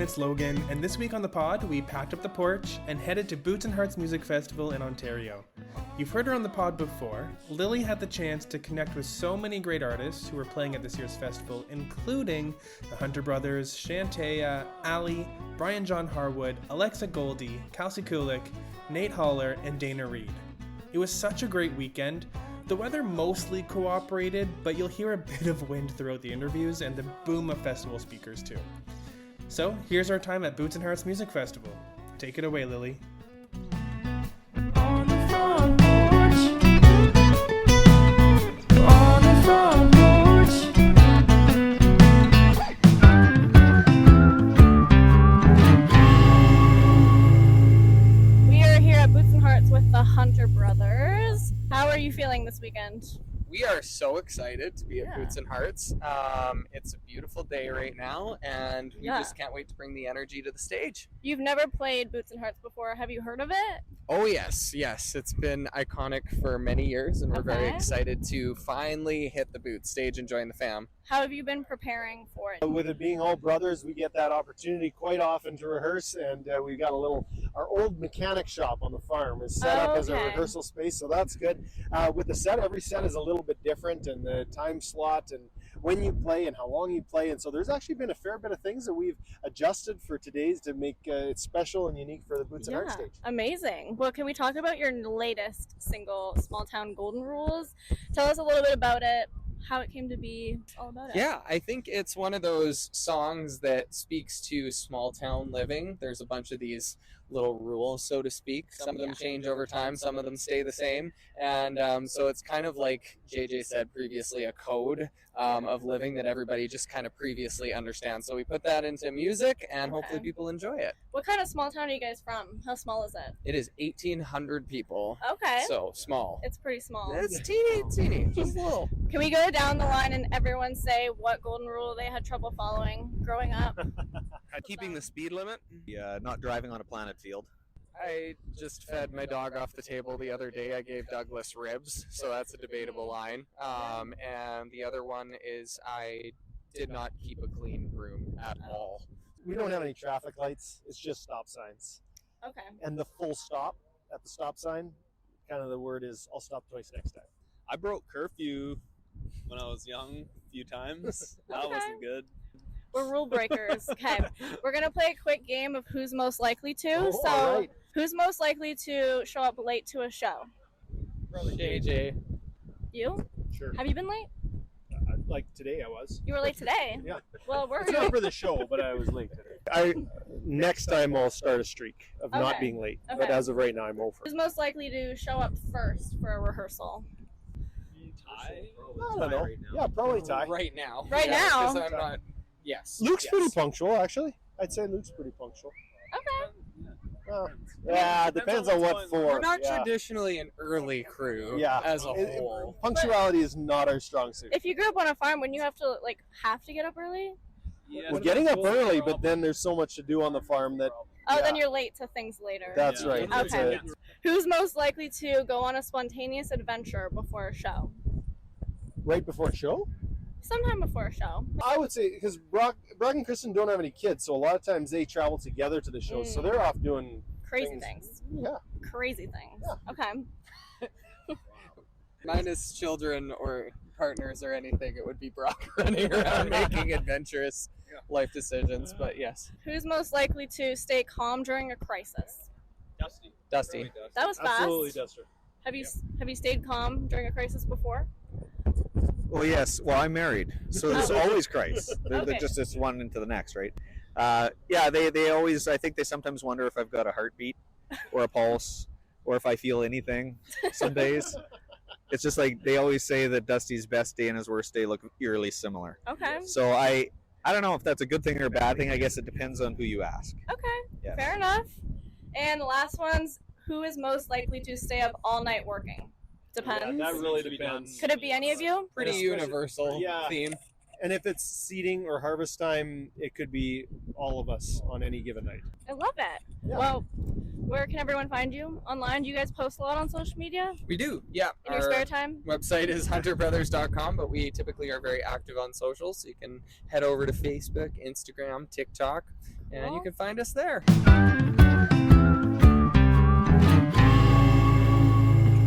everyone, it's Logan, and this week on the pod, we packed up the porch and headed to Boots and Hearts Music Festival in Ontario. You've heard her on the pod before. Lily had the chance to connect with so many great artists who were playing at this year's festival, including the Hunter Brothers, Shantaia, Alee, Brian John Harwood, Alexa Goldie, Kalsey Kulyk, Nate Haller, and Dayna Reid. It was such a great weekend. The weather mostly cooperated, but you'll hear a bit of wind throughout the interviews and the boom of festival speakers too. So here's our time at Boots and Hearts Music Festival. Take it away, Lily. On the front porch. On the front porch. We are here at Boots and Hearts with the Hunter Brothers. How are you feeling this weekend? We are so excited to be at Boots and Hearts. It's a beautiful day right now, and we just can't wait to bring the energy to the stage. You've never played Boots and Hearts before. Have you heard of it? Oh yes. It's been iconic for many years, and we're very excited to finally hit the Boots stage and join the fam. How have you been preparing for it? With it being all brothers, we get that opportunity quite often to rehearse, and we've got our old mechanic shop on the farm is set up as a rehearsal space, so that's good. With the set, every set is a little bit different, and the time slot and when you play and how long you play, and so there's actually been a fair bit of things that we've adjusted for today's to make it special and unique for the Boots and Hearts stage. Amazing. Well, can we talk about your latest single, Small Town Golden Rules? Tell us a little bit about it, how it came to be, all about it. Yeah, I think it's one of those songs that speaks to small town living. There's a bunch of these little rules, so to speak. Some of them change over time, some of them stay the same. And so it's kind of like JJ said previously, a code of living that everybody just kind of previously understands. So we put that into music, and hopefully people enjoy it. What kind of small town are you guys from? How small is it? It is 1,800 people. Okay. So small. It's pretty small. It's teeny, just a little. Can we go down the line and everyone say what golden rule they had trouble following growing up? Keeping the speed limit. Not driving on a planted field. I just fed my dog off the table the other day. I gave Douglas ribs, so that's a debatable line. And the other one is I did not keep a clean room at all. We don't have any traffic lights, it's just stop signs. Okay. And the full stop at the stop sign, kind of the word is, I'll stop twice next time. I broke curfew when I was young a few times. That wasn't good. We're rule breakers. Okay. We're going to play a quick game of who's most likely to. Who's most likely to show up late to a show? Probably JJ. You? Sure. Have you been late? Like today I was. You were late today? Yeah. Well, It's not for the show, but I was late today. Next time I'll start a streak of not being late. Okay. But as of right now, I'm over. Who's most likely to show up first for a rehearsal? Ty? I don't know. Yeah, probably Ty. Right now. Right now? Because I'm not. Yes. Luke's pretty punctual, actually. I'd say Luke's pretty punctual. Okay. Yeah, it depends on what for. We're not traditionally an early crew as a whole. Punctuality is not our strong suit. If you grew up on a farm, wouldn't you have to get up early? Yeah, We're getting up early, but then there's so much to do on the farm that... Then you're late to things later. That's right. Okay. Who's most likely to go on a spontaneous adventure before a show? Right before a show? Sometime before a show. I would say, because Brock and Kristen don't have any kids, so a lot of times they travel together to the shows, so they're off doing crazy things. Yeah. Crazy things. Yeah. Okay. Minus children or partners or anything, it would be Brock running around making adventurous life decisions, but yes. Who's most likely to stay calm during a crisis? Dusty. That was fast. Absolutely, Duster. Have you stayed calm during a crisis before? Well, yes. Well, I'm married, so there's always crisis. They're Okay. just this one into the next, right? They always. I think they sometimes wonder if I've got a heartbeat or a pulse or if I feel anything. Some days, it's just like they always say that Dusty's best day and his worst day look eerily similar. Okay. So I don't know if that's a good thing or a bad thing. I guess it depends on who you ask. Okay. Yes. Fair enough. And the last one's, who is most likely to stay up all night working? Depends. Yeah, that really depends. Could it be any of you? Pretty universal theme. And if it's seeding or harvest time, it could be all of us on any given night. I love it. Yeah. Well, where can everyone find you online? Do you guys post a lot on social media We do, yeah. in your spare time? Website is hunterbrothers.com, but we typically are very active on social, so you can head over to Facebook, Instagram, TikTok. and you can find us there.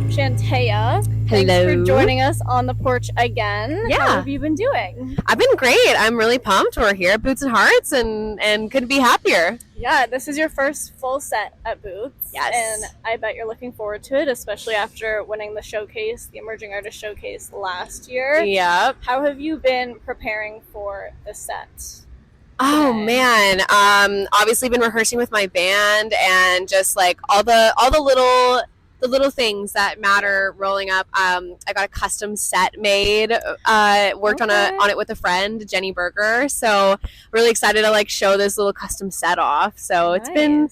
Shantaia, thanks for joining us on the porch again. Yeah. How have you been doing? I've been great. I'm really pumped. We're here at Boots and Hearts and couldn't be happier. Yeah, this is your first full set at Boots. Yes. And I bet you're looking forward to it, especially after winning the showcase, the Emerging Artist Showcase last year. Yep. How have you been preparing for the set? Oh man. Obviously been rehearsing with my band and just like all the little things that matter rolling up. I got a custom set made, worked on it with a friend, Jenny Berger. So really excited to like show this little custom set off. So it's been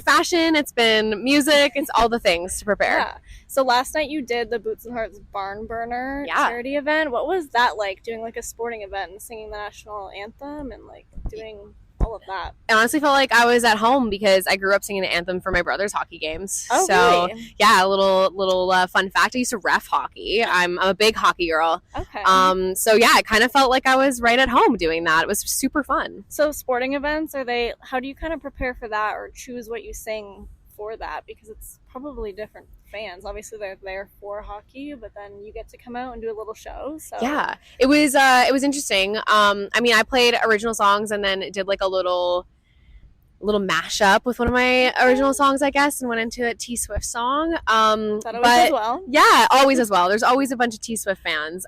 fashion, it's been music, it's all the things to prepare. Yeah. So last night you did the Boots and Hearts Barn Burner charity event. What was that like, doing like a sporting event and singing the national anthem and like doing all of that? I honestly felt like I was at home because I grew up singing the anthem for my brother's hockey games. Oh, so really? Yeah, a little fun fact. I used to ref hockey. I'm a big hockey girl. Okay. So yeah, I kind of felt like I was right at home doing that. It was super fun. So sporting events, how do you kind of prepare for that or choose what you sing for that? Because it's probably different fans. Obviously they're there for hockey, but then you get to come out and do a little show. So yeah, it was interesting. I mean, I played original songs and then did like a little mashup with one of my original songs, I guess, and went into a T Swift song. As well. Yeah, always as well. There's always a bunch of T Swift fans.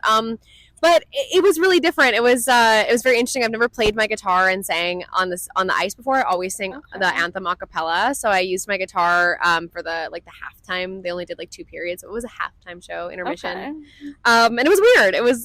But it was really different. It was very interesting. I've never played my guitar and sang on the ice before. I always sing the anthem a cappella. So I used my guitar for the halftime. They only did like 2 periods. So it was a halftime show, intermission. Okay. And it was weird. It was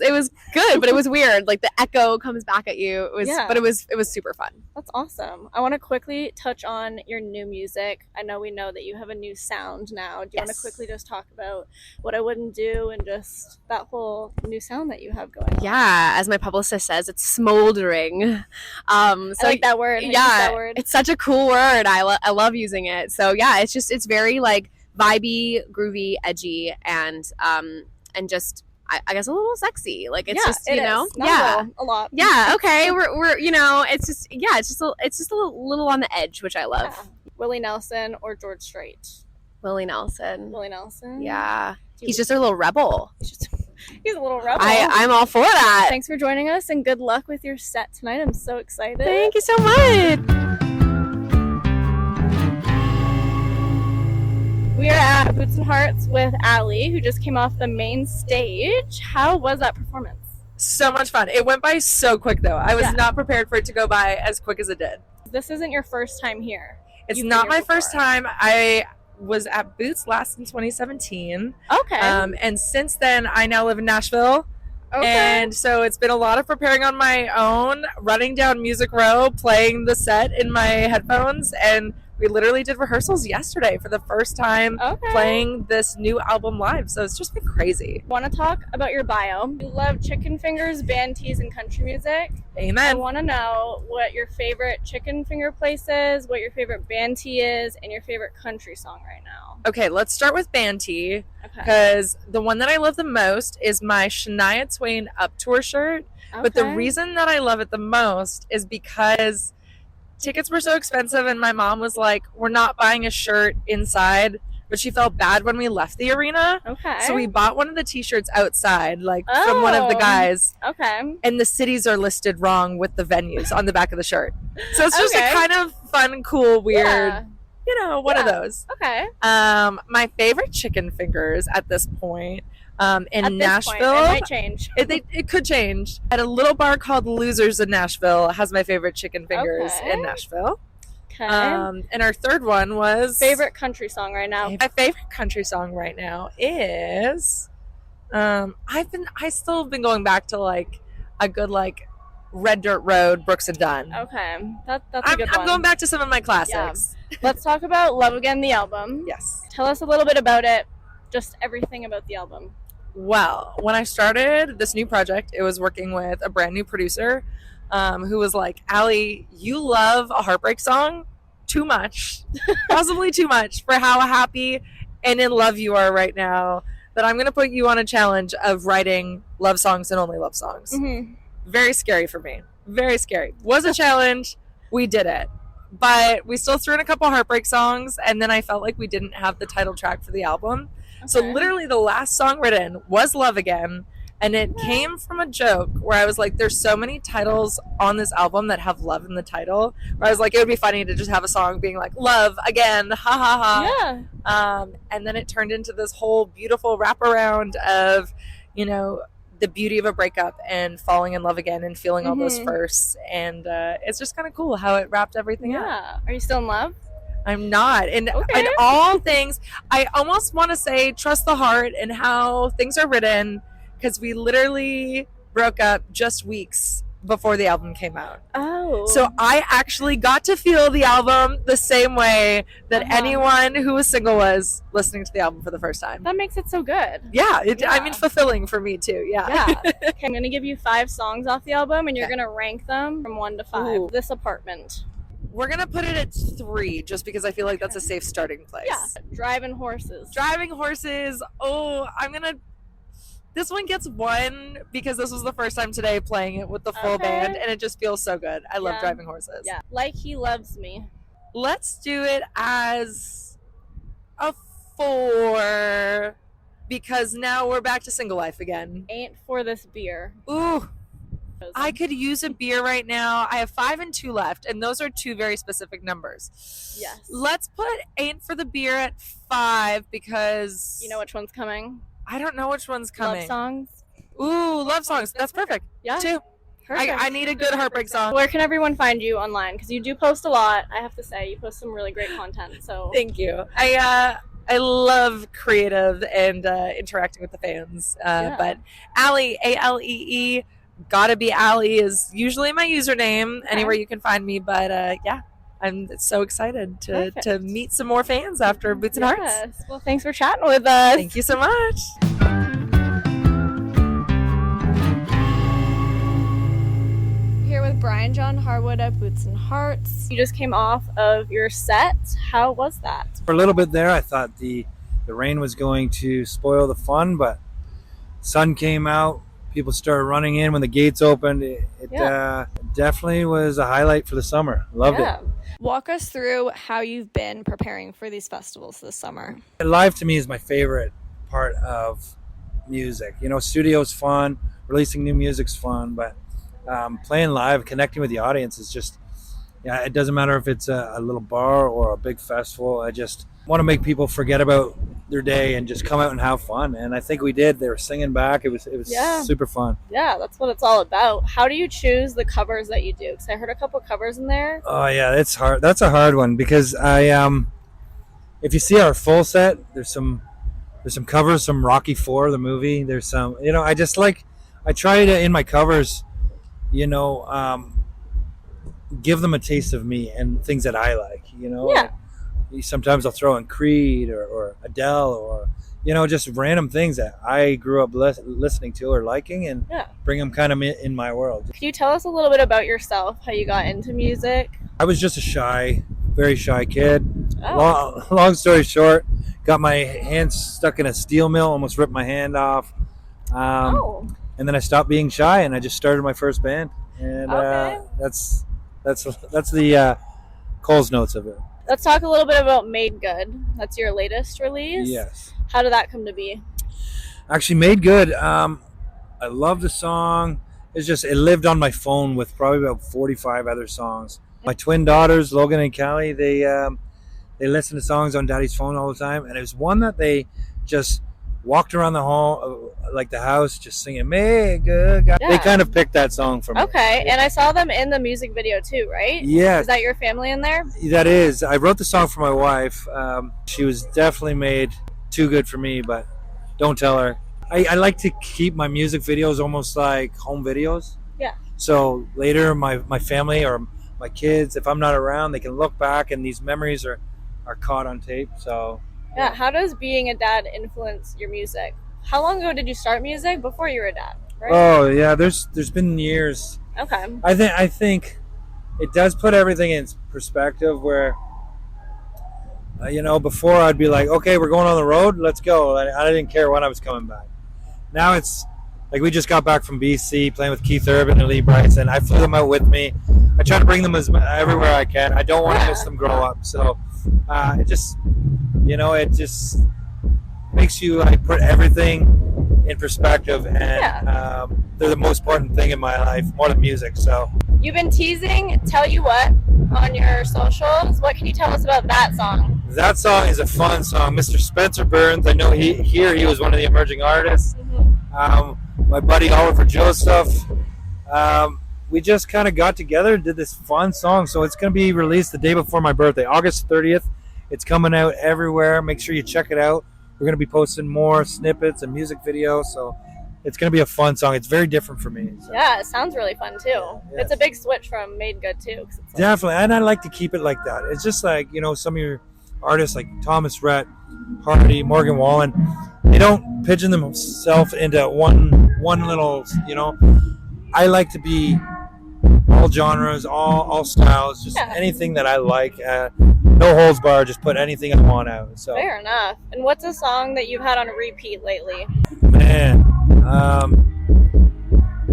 good, but it was weird. Like the echo comes back at you. But it was super fun. That's awesome. I want to quickly touch on your new music. I know we know that you have a new sound now. Do you want to quickly just talk about What I Wouldn't Do and just that whole new sound that you have going on? Yeah, as my publicist says, it's smoldering. So I like that word. Yeah, that word. It's such a cool word. I love using it. So yeah, it's very like vibey, groovy, edgy, and just I guess a little sexy. Like it's just it know, is. Not a lot. Yeah. Okay. We're it's just a little on the edge, which I love. Yeah. Willie Nelson or George Strait? Willie Nelson. Willie Nelson. Yeah. He's just a little rebel. He's a little rebel. I'm all for that. Thanks for joining us and good luck with your set tonight. I'm so excited. Thank you so much. We are at Boots and Hearts with Alee, who just came off the main stage. How was that performance? So much fun. It went by so quick, though. I was not prepared for it to go by as quick as it did. This isn't your first time here. It's not my first time. I was at Boots last in 2017. Okay. And since then, I now live in Nashville. Okay. And so it's been a lot of preparing on my own, running down Music Row, playing the set in my headphones, and we literally did rehearsals yesterday for the first time playing this new album live. So it's just been crazy. Want to talk about your bio? You love chicken fingers, band tees, and country music. Amen. I want to know what your favorite chicken finger place is, what your favorite band tee is, and your favorite country song right now. Okay, let's start with band tee, because the one that I love the most is my Shania Twain Up Tour shirt. But the reason that I love it the most is because tickets were so expensive, and my mom was like, we're not buying a shirt inside, but she felt bad when we left the arena. Okay. So we bought one of the t-shirts outside, like from one of the guys. Okay. And the cities are listed wrong with the venues on the back of the shirt. So it's just a kind of fun, cool, weird, one of those. Okay. My favorite chicken fingers at this point, in at Nashville. This point, it might change. It could change. At a little bar called Losers in Nashville has my favorite chicken fingers in Nashville. Okay. And our third one was favorite country song right now. My favorite country song right now is I still have been going back to like a good like Red Dirt Road, Brooks and Dunn. Okay. That's a good one. I'm going back to some of my classics. Yeah. Let's talk about Love Again, the album. Yes. Tell us a little bit about it. Just everything about the album. Well, when I started this new project, it was working with a brand new producer who was like, Alee, you love a heartbreak song too much, possibly too much for how happy and in love you are right now, that I'm going to put you on a challenge of writing love songs and only love songs. Mm-hmm. Very scary for me. Very scary. Was a challenge. We did it. but we still threw in a couple heartbreak songs, and then I felt like we didn't have the title track for the album. Okay. So literally the last song written was Love Again, and it came from a joke where I was like, there's so many titles on this album that have love in the title, where I was like, it would be funny to just have a song being like, Love Again, ha ha ha. Yeah. And then it turned into this whole beautiful wraparound of, you know, the beauty of a breakup and falling in love again and feeling all those firsts. And it's just kind of cool how it wrapped everything up. Yeah. Are you still in love? I'm not. And in all things, I almost want to say trust the heart and how things are written, because we literally broke up just weeks before the album came out. Oh. So I actually got to feel the album the same way that anyone who was single was listening to the album for the first time. That makes it so good. Yeah. I mean, fulfilling for me too. Yeah. Okay, I'm going to give you 5 songs off the album, and you're going to rank them from 1 to 5. Ooh. This Apartment. We're going to put it at 3 just because I feel like that's a safe starting place. Yeah. Driving Horses. Driving Horses. Oh, this one gets 1 because this was the first time today playing it with the full band, and it just feels so good. I love Driving Horses. Yeah. Like He Loves Me. Let's do it as a 4 because now we're back to single life again. Ain't For This Beer. Ooh. I could use a beer right now. I have 5 and 2 left, and those are 2 very specific numbers. Yes. Let's put Ain't For The Beer at 5 because... You know which one's coming? I don't know which one's coming. Love songs. Ooh, love songs. That's perfect. Yeah. 2. I need a good heartbreak song. Where can everyone find you online? Because you do post a lot. I have to say, you post some really great content. So thank you. I love creative and interacting with the fans. But Alee, Alee, gotta be Alee is usually my username. Anywhere you can find me. But I'm so excited to meet some more fans after Boots and Hearts. Well, thanks for chatting with us. Thank you so much. Here with Brian John Harwood at Boots and Hearts. You just came off of your set. How was that? For a little bit there, I thought the rain was going to spoil the fun, but sun came out. People started running in when the gates opened. It definitely was a highlight for the summer. Loved it. Walk us through how you've been preparing for these festivals this summer. Live to me is my favorite part of music. You know, studio's fun, releasing new music's fun, but playing live, connecting with the audience is just, it doesn't matter if it's a little bar or a big festival. I just want to make people forget about their day and just come out and have fun, and I think we did. They were singing back. It was super fun. Yeah, that's what it's all about. How do you choose the covers that you do? Because I heard a couple covers in there. Oh yeah, that's hard. That's a hard one because if you see our full set, there's some covers, some Rocky IV, the movie. There's some, I try to, in my covers, give them a taste of me and things that I like. Yeah. Sometimes I'll throw in Creed or Adele or, just random things that I grew up listening to or liking, and bring them kind of in my world. Can you tell us a little bit about yourself, how you got into music? I was just a very shy kid. Oh. Long story short, got my hands stuck in a steel mill, almost ripped my hand off. And then I stopped being shy and I just started my first band. And that's the Cole's notes of it. Let's talk a little bit about Made Good. That's your latest release? Yes. How did that come to be? Actually, Made Good, I love the song. It lived on my phone with probably about 45 other songs. My twin daughters, Logan and Callie, they listen to songs on Daddy's phone all the time. And it was one that they just walked around the hall, like the house, just singing "Made Good." Yeah. They kind of picked that song from me. Okay, and I saw them in the music video too, right? Yeah. Is that your family in there? That is. I wrote the song for my wife. She was definitely made too good for me, but don't tell her. I like to keep my music videos almost like home videos. Yeah. So later, my family or my kids, if I'm not around, they can look back and these memories are caught on tape. So. Yeah, how does being a dad influence your music? How long ago did you start music? Before you were a dad, right? Oh yeah, there's been years. Okay. I think it does put everything in perspective. Where before I'd be like, okay, we're going on the road, let's go. I didn't care when I was coming back. Now it's Like we just got back from BC playing with Keith Urban and Lee Bryson. I flew them out with me. I try to bring them everywhere I can. I don't want to miss them grow up. So it just, it just makes you like put everything in perspective, and they're the most important thing in my life, more than music. So you've been teasing Tell You What on your socials. What can you tell us about that song? That song is a fun song. Mr. Spencer Burns, I know he was one of the emerging artists. My buddy Oliver Joseph, we just kind of got together and did this fun song. So it's going to be released the day before my birthday, August 30th. It's coming out everywhere. Make sure you check it out. We're going to be posting more snippets and music videos. So it's going to be a fun song. It's very different for me. So. Yeah, it sounds really fun too. Yes. It's a big switch from Made Good too. Definitely. And I like to keep it like that. It's just like, some of your artists like Thomas Rhett, Hardy, Morgan Wallen, they don't pigeon themselves into one little, I like to be all genres, all styles, just anything that I like. No holds barred, just put anything I want out. So fair enough. And what's a song that you've had on repeat lately? Man,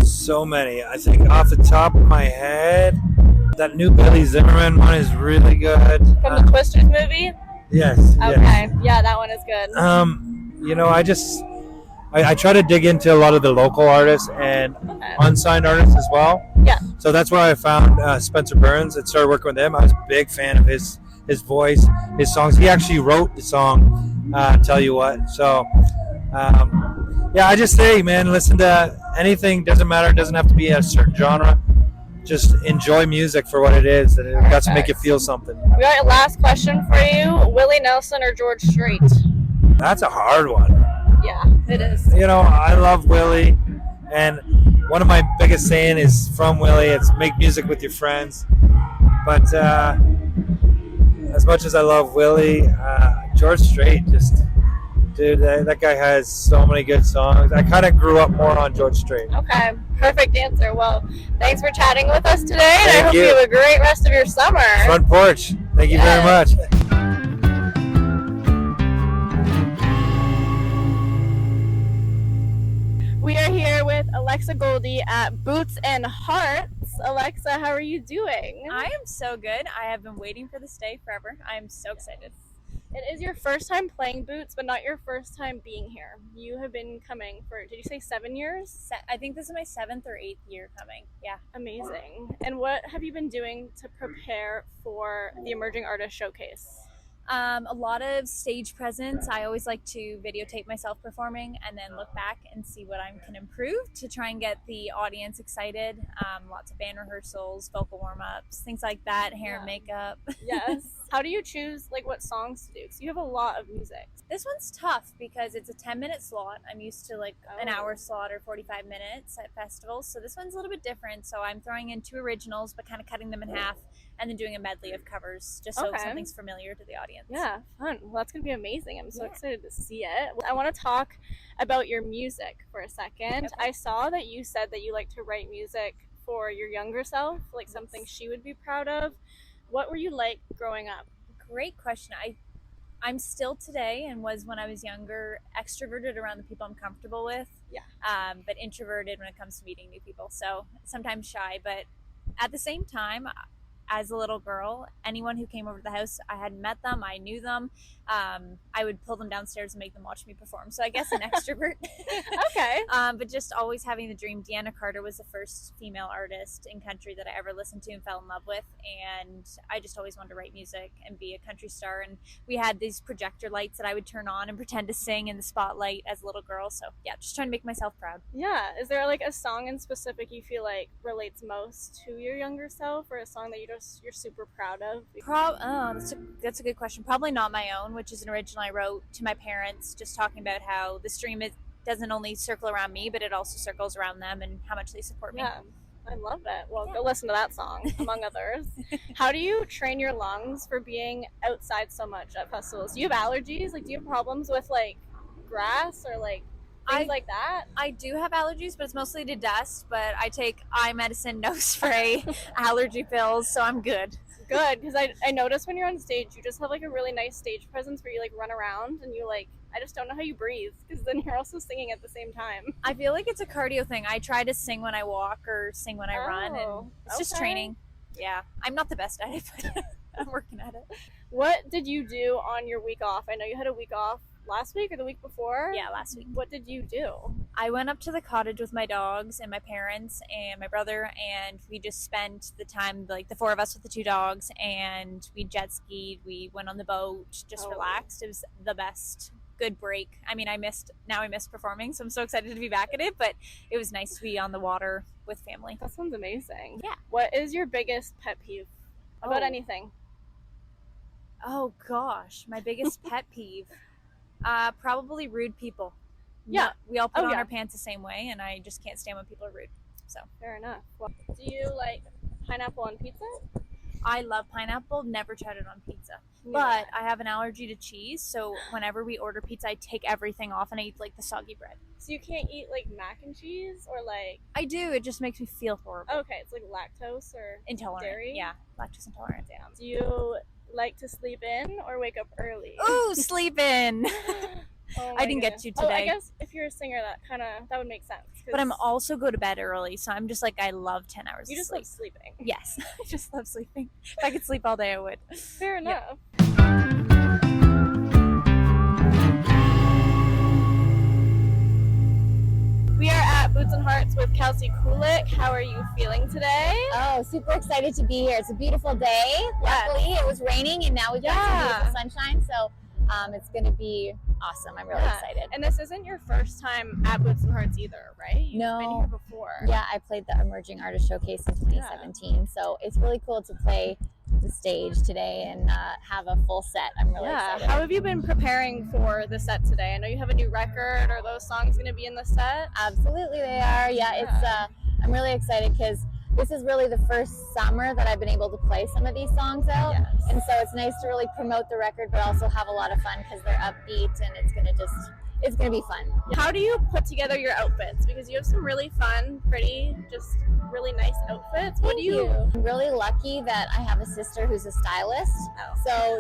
so many. I think off the top of my head, that new Billy Zimmerman one is really good. From the Twisters movie? Yes. Okay. Yes. Yeah, that one is good. I try to dig into a lot of the local artists and unsigned artists as well. Yeah. So that's where I found Spencer Burns and started working with him. I was a big fan of his voice, his songs. He actually wrote the song Tell You What. So I just say, man, listen to anything. Doesn't matter. It doesn't have to be a certain genre. Just enjoy music for what it is, and it got to make you feel something. We got a last question for you. Willie Nelson or George Strait? That's a hard one. Yeah, it is. I love Willie, and one of my biggest saying is from Willie, it's make music with your friends. But as much as I love Willie, George Strait, dude, that guy has so many good songs. I kind of grew up more on George Strait. Okay, perfect answer. Well, thanks for chatting with us today, and I hope you you have a great rest of your summer. Front Porch. Thank you very much. We are here with Alexa Goldie at Boots and Hearts. Alexa, how are you doing? I am so good. I have been waiting for this day forever. I am so excited. It is your first time playing Boots, but not your first time being here. You have been coming for, did you say 7 years? I think this is my 7th or 8th year coming. Yeah. Amazing. And what have you been doing to prepare for the Emerging Artist Showcase? A lot of stage presence. I always like to videotape myself performing and then look back and see what I can improve to try and get the audience excited. Lots of band rehearsals, vocal warm-ups, things like that, hair and makeup. Yes. How do you choose what songs to do? Because you have a lot of music. This one's tough because it's a 10-minute slot. I'm used to an hour slot or 45 minutes at festivals. So this one's a little bit different. So I'm throwing in 2 originals, but kind of cutting them in half and then doing a medley of covers just so something's familiar to the audience. Yeah, fun. Well, that's going to be amazing. I'm so excited to see it. I want to talk about your music for a second. Okay. I saw that you said that you like to write music for your younger self, something she would be proud of. What were you like growing up? Great question. I'm still today and was when I was younger, extroverted around the people I'm comfortable with. Yeah. But introverted when it comes to meeting new people. So sometimes shy, but at the same time, as a little girl, anyone who came over to the house, I hadn't met them, I knew them. I would pull them downstairs and make them watch me perform. So I guess an extrovert. Okay. But just always having the dream. Deanna Carter was the first female artist in country that I ever listened to and fell in love with. And I just always wanted to write music and be a country star. And we had these projector lights that I would turn on and pretend to sing in the spotlight as a little girl. So yeah, just trying to make myself proud. Yeah. Is there a song in specific you feel relates most to your younger self, or a song that you're super proud of? That's a good question. Probably Not My Own, which is an original I wrote to my parents, just talking about how the stream doesn't only circle around me, but it also circles around them and how much they support me. Yeah, I love it. Well, go listen to that song, among others. How do you train your lungs for being outside so much at festivals? Do you have allergies? Do you have problems with grass or things like that? I do have allergies, but it's mostly to dust. But I take eye medicine, nose spray, allergy pills, so I'm good. good, because I noticed when you're on stage, you just have like a really nice stage presence where you like run around and you like, I just don't know how you breathe, because then you're also singing at the same time. I feel like it's a cardio thing. I try to sing when I walk or sing when I run, and it's just training. Yeah, I'm not the best at it, but I'm working at it. What did you do on your week off? I know you had a week off last week or the week before? Yeah, last week. What did you do? I went up to the cottage with my dogs and my parents and my brother, and we just spent the time, like the 4 of us with the 2 dogs, and we jet skied, we went on the boat, just relaxed. It was the best. Good break. I mean, I missed performing, so I'm so excited to be back at it, but it was nice to be on the water with family. That sounds amazing. Yeah. What is your biggest pet peeve about anything? Oh gosh, my biggest pet peeve. Probably rude people. Yeah. We all put on our pants the same way, and I just can't stand when people are rude. So fair enough. Well, do you like pineapple on pizza? I love pineapple, never tried it on pizza. But I have an allergy to cheese, so whenever we order pizza, I take everything off and I eat like the soggy bread. So you can't eat like mac and cheese or like... I do, it just makes me feel horrible. Okay, it's like lactose or intolerant. Dairy? Yeah, lactose intolerant. Damn. Do you like to sleep in or wake up early? Ooh, sleep in! I didn't get to today. I guess if you're a singer, that would make sense. But I'm also go to bed early, so I'm just like, I love 10 hours You of just sleep. love sleeping. Yes, I just love sleeping. If I could sleep all day, I would. Fair enough. We are at Boots and Hearts with Kalsey Kulyk. How are you feeling today? Oh, super excited to be here. It's a beautiful day. Luckily, it was raining, and now we've got some beautiful sunshine, so it's going to be awesome. I'm really excited. And this isn't your first time at Boots and Hearts either, right? You've been here before. Yeah, I played the Emerging Artist Showcase in 2017, so it's really cool to play the stage today and have a full set. I'm really excited. How have you been preparing for the set today? I know you have a new record. Are those songs going to be in the set? Absolutely they are. Yeah. I'm really excited because this is really the first summer that I've been able to play some of these songs out. Yes. And so it's nice to really promote the record, but also have a lot of fun because they're upbeat and it's going to be fun. How do you put together your outfits? Because you have some really fun, pretty, just really nice outfits. Thank you. I'm really lucky that I have a sister who's a stylist. So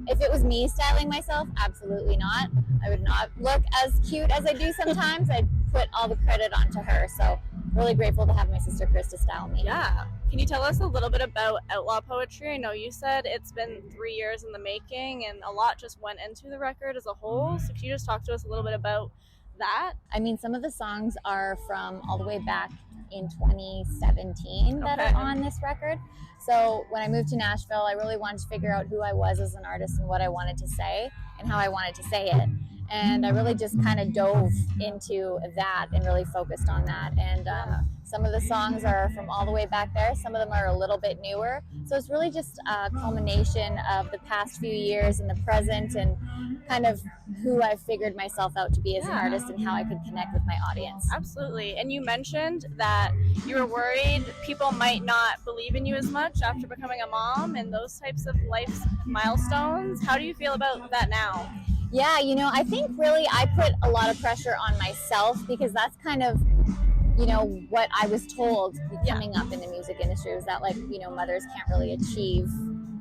if it was me styling myself, absolutely not. I would not look as cute as I do sometimes. I'd put all the credit onto her. So really grateful to have my sister Chris to style me. Yeah. Can you tell us a little bit about Outlaw Poetry? I know you said it's been 3 years in the making and a lot just went into the record as a whole. So can you just talk to us a little bit about that? I mean, some of the songs are from all the way back in 2017 that are on this record. So when I moved to Nashville, I really wanted to figure out who I was as an artist and what I wanted to say and how I wanted to say it. And I really just kind of dove into that and really focused on that. And some of the songs are from all the way back there. Some of them are a little bit newer. So it's really just a culmination of the past few years and the present and kind of who I've figured myself out to be as an artist and how I could connect with my audience. Absolutely. And you mentioned that you were worried people might not believe in you as much after becoming a mom and those types of life milestones. How do you feel about that now? Yeah, I think really I put a lot of pressure on myself because that's kind of, what I was told coming up in the music industry was that mothers can't really achieve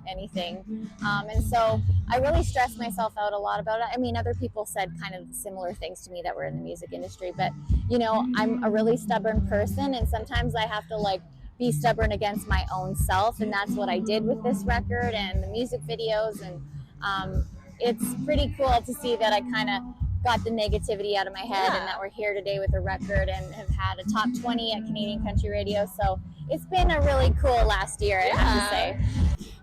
anything. And so I really stressed myself out a lot about it. I mean, other people said kind of similar things to me that were in the music industry, but, I'm a really stubborn person and sometimes I have to be stubborn against my own self. And that's what I did with this record and the music videos. And, it's pretty cool to see that I kind of got the negativity out of my head and that we're here today with a record and have had a top 20 at Canadian Country Radio. So it's been a really cool last year, I have to say.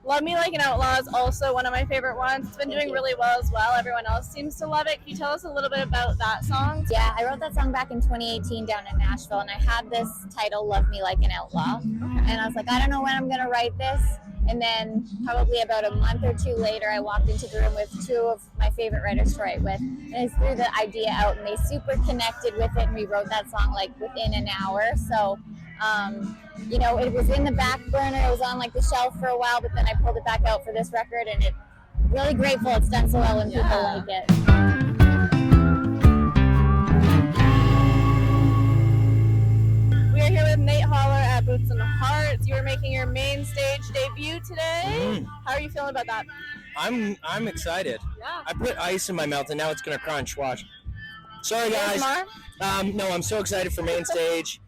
Love Me Like an Outlaw is also one of my favorite ones. It's been doing really well as well. Everyone else seems to love it. Can you tell us a little bit about that song? Yeah, I wrote that song back in 2018 down in Nashville, and I had this title, Love Me Like an Outlaw. And I was like, I don't know when I'm going to write this. And then probably about a month or two later, I walked into the room with 2 of my favorite writers to write with. And I threw the idea out, and they super connected with it, and we wrote that song within an hour. So, it was in the back burner. It was on the shelf for a while, but then I pulled it back out for this record, and really grateful it's done so well and people like it. We are here with Nate Holler at Boots and Hearts. You are making your main stage debut today. How are you feeling about that? I'm excited. Yeah. I put ice in my mouth and now it's gonna crunch. Watch. Sorry guys. No, I'm so excited for main stage.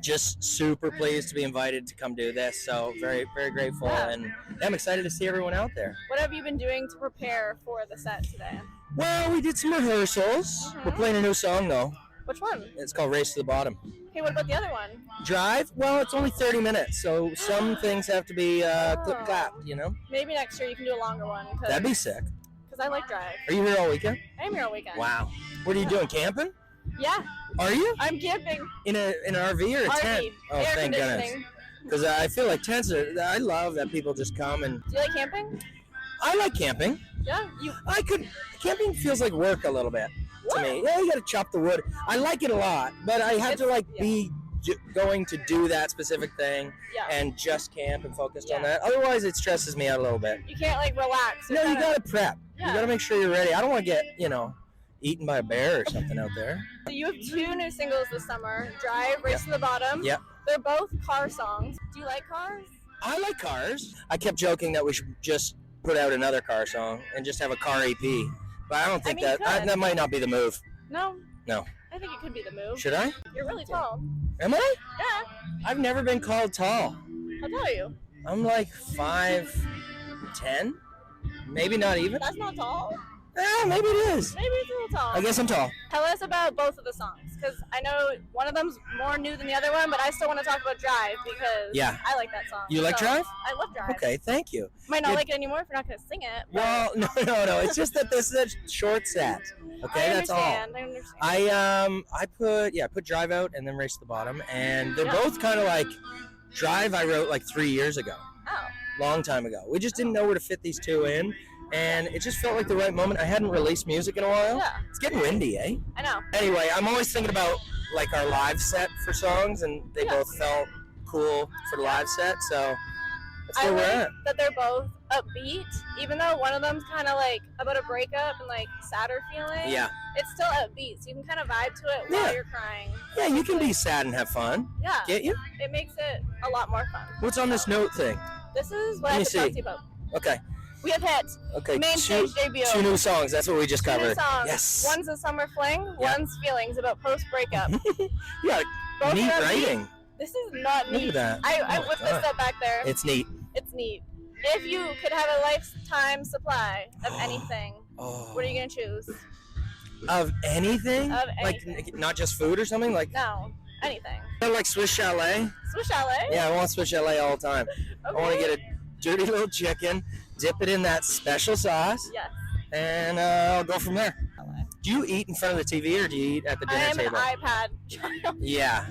Just super pleased to be invited to come do this. So very, very grateful, and I'm excited to see everyone out there. What have you been doing to prepare for the set today? Well, we did some rehearsals. We're playing a new song though. Which one? It's called Race to the Bottom. Okay, what about the other one? Drive? Well, it's only 30 minutes, so some things have to be clip-clapped, you know? Maybe next year you can do a longer one. That'd be sick. Because I like Drive. Are you here all weekend? I am here all weekend. Wow. What are you doing, camping? Yeah. Are you? I'm camping. In an RV or a tent? Oh, Air thank goodness. conditioning. Because I feel like tents are, I love that people just come and... Do you like camping? I like camping. Yeah? Camping feels like work a little bit to me. Yeah, you gotta chop the wood. I like it a lot, but I have to be going to do that specific thing and just camp and focus on that. Otherwise, it stresses me out a little bit. You can't like relax. No, you gotta prep. Yeah. You gotta make sure you're ready. I don't want to get, eaten by a bear or something out there. So you have 2 new singles this summer, Drive, Race to the Bottom. Yep. They're both car songs. Do you like cars? I like cars. I kept joking that we should just put out another car song and just have a car EP. But I don't think that might not be the move. No. No. I think it could be the move. Should I? You're really tall. Am I? Yeah. I've never been called tall. How tall are you? I'm like 5'10". Maybe not even. That's not tall. Yeah, maybe it is. Maybe it's a little tall. I guess I'm tall. Tell us about both of the songs, because I know one of them's more new than the other one, but I still want to talk about Drive because I like that song. You like Drive? I love Drive. Okay, thank you. Might not like it anymore if you're not going to sing it. Well, no. It's just that this is a short set. Okay, that's all. I understand. I put Drive out and then Race to the Bottom, and they're both kind of like Drive. I wrote like 3 years ago. Oh. Long time ago. We just didn't know where to fit these two in. And it just felt like the right moment. I hadn't released music in a while. Yeah. It's getting windy, eh? I know. Anyway, I'm always thinking about like our live set for songs, and they both felt cool for the live set. So that's where we're at. That they're both upbeat, even though one of them's kind of like about a breakup and like sadder feeling. Yeah. It's still upbeat, so you can kind of vibe to it while you're crying. Yeah, you can be sad and have fun. Yeah. Get you? It makes it a lot more fun. What's on this note thing? This is what I have to talk to you about. Okay. We have hit. Okay. Main stage debut. 2 new songs. That's what we just covered. 2 new songs. Yes. One's a summer fling. One's feelings about post breakup. Yeah. Both Neat are writing. This is not neat. Look at that. I whipped this up back there. It's neat. It's neat. If you could have a lifetime supply of anything, what are you gonna choose? Of anything? Of anything. Like not just food or something? Like No, anything. Like Swiss Chalet? Swiss Chalet? Yeah, I want Swiss Chalet all the time. Okay. I want to get a dirty little chicken, dip it in that special sauce, and I'll go from there. Do you eat in front of the TV or do you eat at the dinner table? I am an iPad child. Yeah.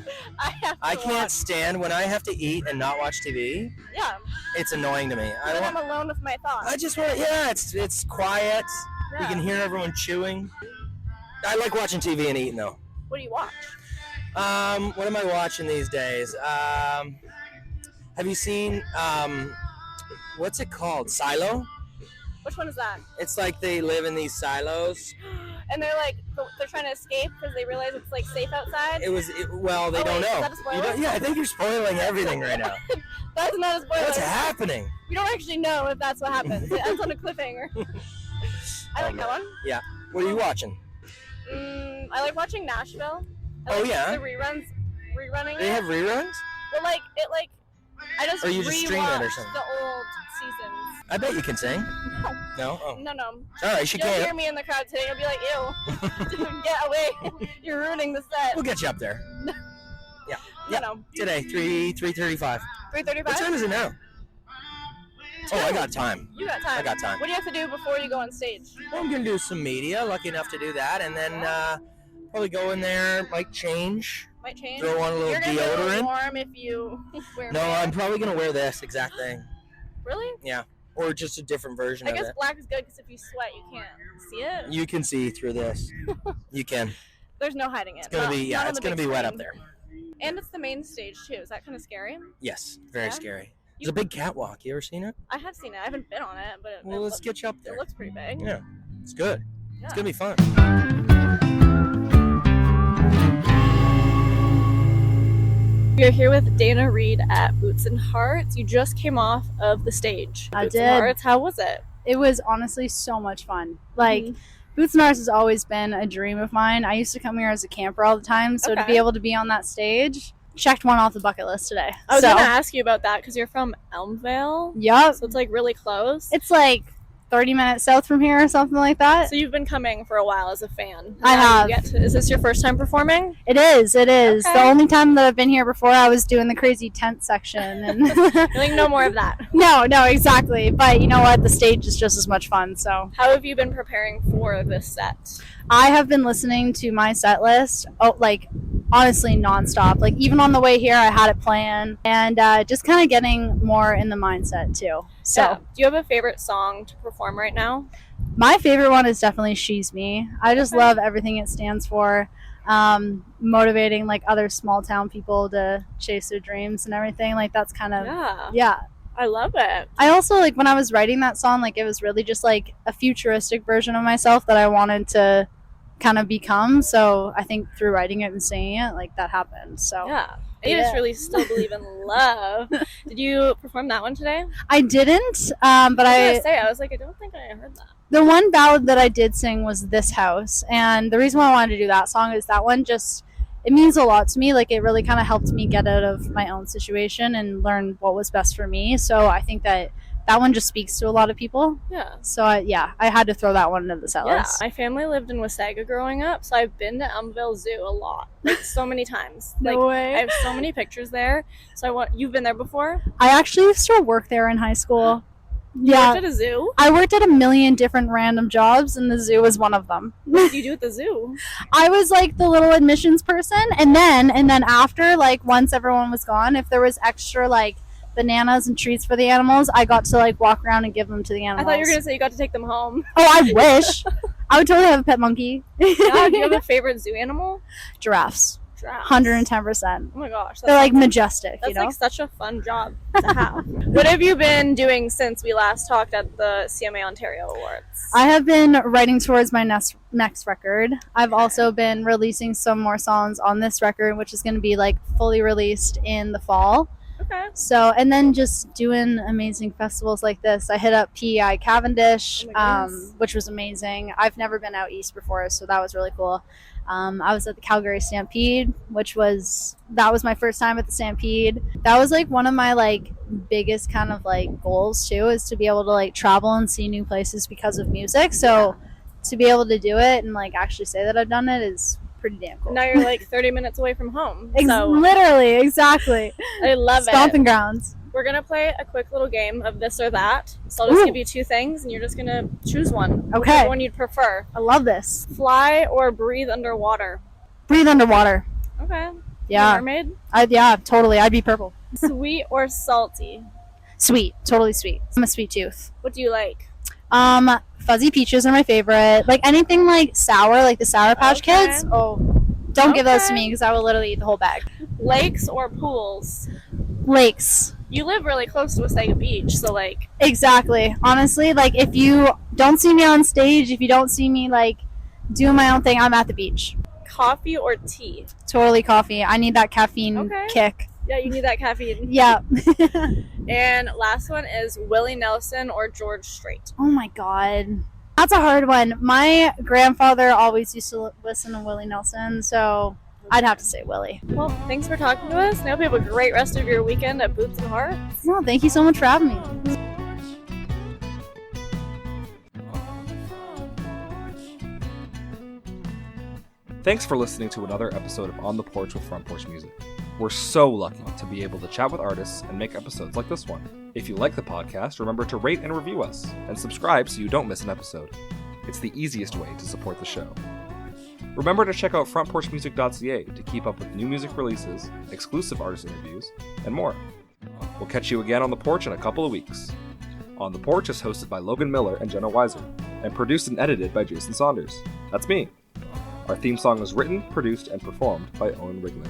I can't stand when I have to eat and not watch TV. Yeah. It's annoying to me. Then I'm alone with my thoughts. I just want to, it's quiet. Yeah. You can hear everyone chewing. I like watching TV and eating though. What do you watch? What am I watching these days? Have you seen, what's it called? Silo? Which one is that? It's like they live in these silos. And they're like, they're trying to escape because they realize it's like safe outside? They don't know. Is that a spoiler? I think you're spoiling everything right now. That's not a spoiler. What's happening? You don't actually know if that's what happens. It ends on a cliffhanger. I like that one. Yeah. What are you watching? I like watching Nashville. The rerunning. They have reruns? Well, I just or you just stream it or rewatched something? the old seasons. I bet you can sing. No? Oh. No. All right, You'll hear me in the crowd today. You'll be like, ew. Get away. You're ruining the set. We'll get you up there. Yeah. No. Today, 3:35. 3:35? What time is it now? Oh, I got time. You got time. I got time. What do you have to do before you go on stage? Well, I'm going to do some media. Lucky enough to do that. And then probably go in there, might change. Might change. Throw on a little You're gonna deodorant. be a little warm if you wear No, black. I'm probably going to wear this exact thing. Really? Yeah. Or just a different version I of guess it. black is good because if you sweat, you can't see it. You can see through this. You can. There's no hiding it. It's going to be, Not on it's the going to big be wet screen. up there. And it's the main stage too. Is that kind of scary? Yes, very Yeah? scary. It's a big catwalk. You ever seen it? I have seen it. I haven't been on it, but Well, let's get you up there. It looks pretty big. Yeah, it's good. Yeah. It's going to be fun. We are here with Dayna Reid at Boots and Hearts. You just came off of the stage. I Boots did. And Hearts. How was it? It was honestly so much fun. Like, Boots and Hearts has always been a dream of mine. I used to come here as a camper all the time, so to be able to be on that stage, checked one off the bucket list today. I was going to ask you about that because you're from Elmvale. Yep. So it's like really close. It's like 30 minutes south from here or something like that. So you've been coming for a while as a fan. I have. Is this your first time performing? It is. Okay. The only time that I've been here before, I was doing the crazy tent section. And like, no more of that. No, exactly. But you know what? The stage is just as much fun. So how have you been preparing for this set? I have been listening to my set list, honestly, nonstop. Like, even on the way here, I had it planned, and just kind of getting more in the mindset too. So, do you have a favorite song to perform right now? My favorite one is definitely "She's Me." I just love everything it stands for. Motivating like other small town people to chase their dreams and everything. Like, that's kind of I love it. I also, like, when I was writing that song, like, it was really just like a futuristic version of myself that I wanted to kind of become. So I think through writing it and singing it, like, that happened. So I just really still believe in love. Did you perform that one today? I didn't, but I was like, I don't think I heard that. The one ballad that I did sing was "This House," and the reason why I wanted to do that song is that one just, it means a lot to me. Like, it really kind of helped me get out of my own situation and learn what was best for me. So I think that one just speaks to a lot of people. Yeah. So I had to throw that one into the set list. My family lived in Wasaga growing up, so I've been to Elmvale Zoo a lot, like so many times. No way. I have so many pictures there. So you've been there before? I actually used to work there in high school. You worked at a zoo? I worked at a million different random jobs, and the zoo was one of them. What did you do at the zoo? I was like the little admissions person, and then after, like, once everyone was gone, if there was extra like bananas and treats for the animals, I got to like walk around and give them to the animals. I thought you were gonna say you got to take them home. Oh, I wish. I would totally have a pet monkey. Yeah, do you have a favorite zoo animal? Giraffes. 110%. Oh my gosh. They're like majestic. That's like such a fun job to have. What have you been doing since we last talked at the CMA Ontario Awards? I have been writing towards my next record. I've also been releasing some more songs on this record, which is going to be like fully released in the fall. Okay. So, and then just doing amazing festivals like this. I hit up PEI Cavendish, which was amazing. I've never been out east before, so that was really cool. I was at the Calgary Stampede, that was my first time at the Stampede. That was like one of my like biggest kind of like goals too, is to be able to like travel and see new places because of music. So to be able to do it and like actually say that I've done it is pretty damn cool. Now you're like 30 minutes away from home. Literally, exactly. I love Stomping grounds. We're going to play a quick little game of this or that. So I'll just give you two things, and you're just going to choose one. Okay. Whichever one you'd prefer. I love this. Fly or breathe underwater? Breathe underwater. Okay. Yeah. Mermaid? Yeah, totally. I'd be purple. Sweet or salty? Sweet. Totally sweet. I'm a sweet tooth. What do you like? Fuzzy peaches are my favorite. Like anything like sour, like the Sour Patch Kids. Oh, don't give those to me because I will literally eat the whole bag. Lakes or pools? Lakes. You live really close to Wasaga Beach, so like... Exactly. Honestly, like if you don't see me on stage, if you don't see me like doing my own thing, I'm at the beach. Coffee or tea? Totally coffee. I need that caffeine kick. Yeah, you need that caffeine. Yeah. And last one is Willie Nelson or George Strait. Oh my God. That's a hard one. My grandfather always used to listen to Willie Nelson, so I'd have to say Willie. Well, thanks for talking to us. And I hope you have a great rest of your weekend at Boots and Hearts. No, thank you so much for having me. Thanks for listening to another episode of On The Porch with Front Porch Music. We're so lucky to be able to chat with artists and make episodes like this one. If you like the podcast, remember to rate and review us, and subscribe so you don't miss an episode. It's the easiest way to support the show. Remember to check out frontporchmusic.ca to keep up with new music releases, exclusive artist interviews, and more. We'll catch you again on The Porch in a couple of weeks. On The Porch is hosted by Logan Miller and Jenna Weiser, and produced and edited by Jason Saunders. That's me. Our theme song was written, produced, and performed by Owen Wrigley.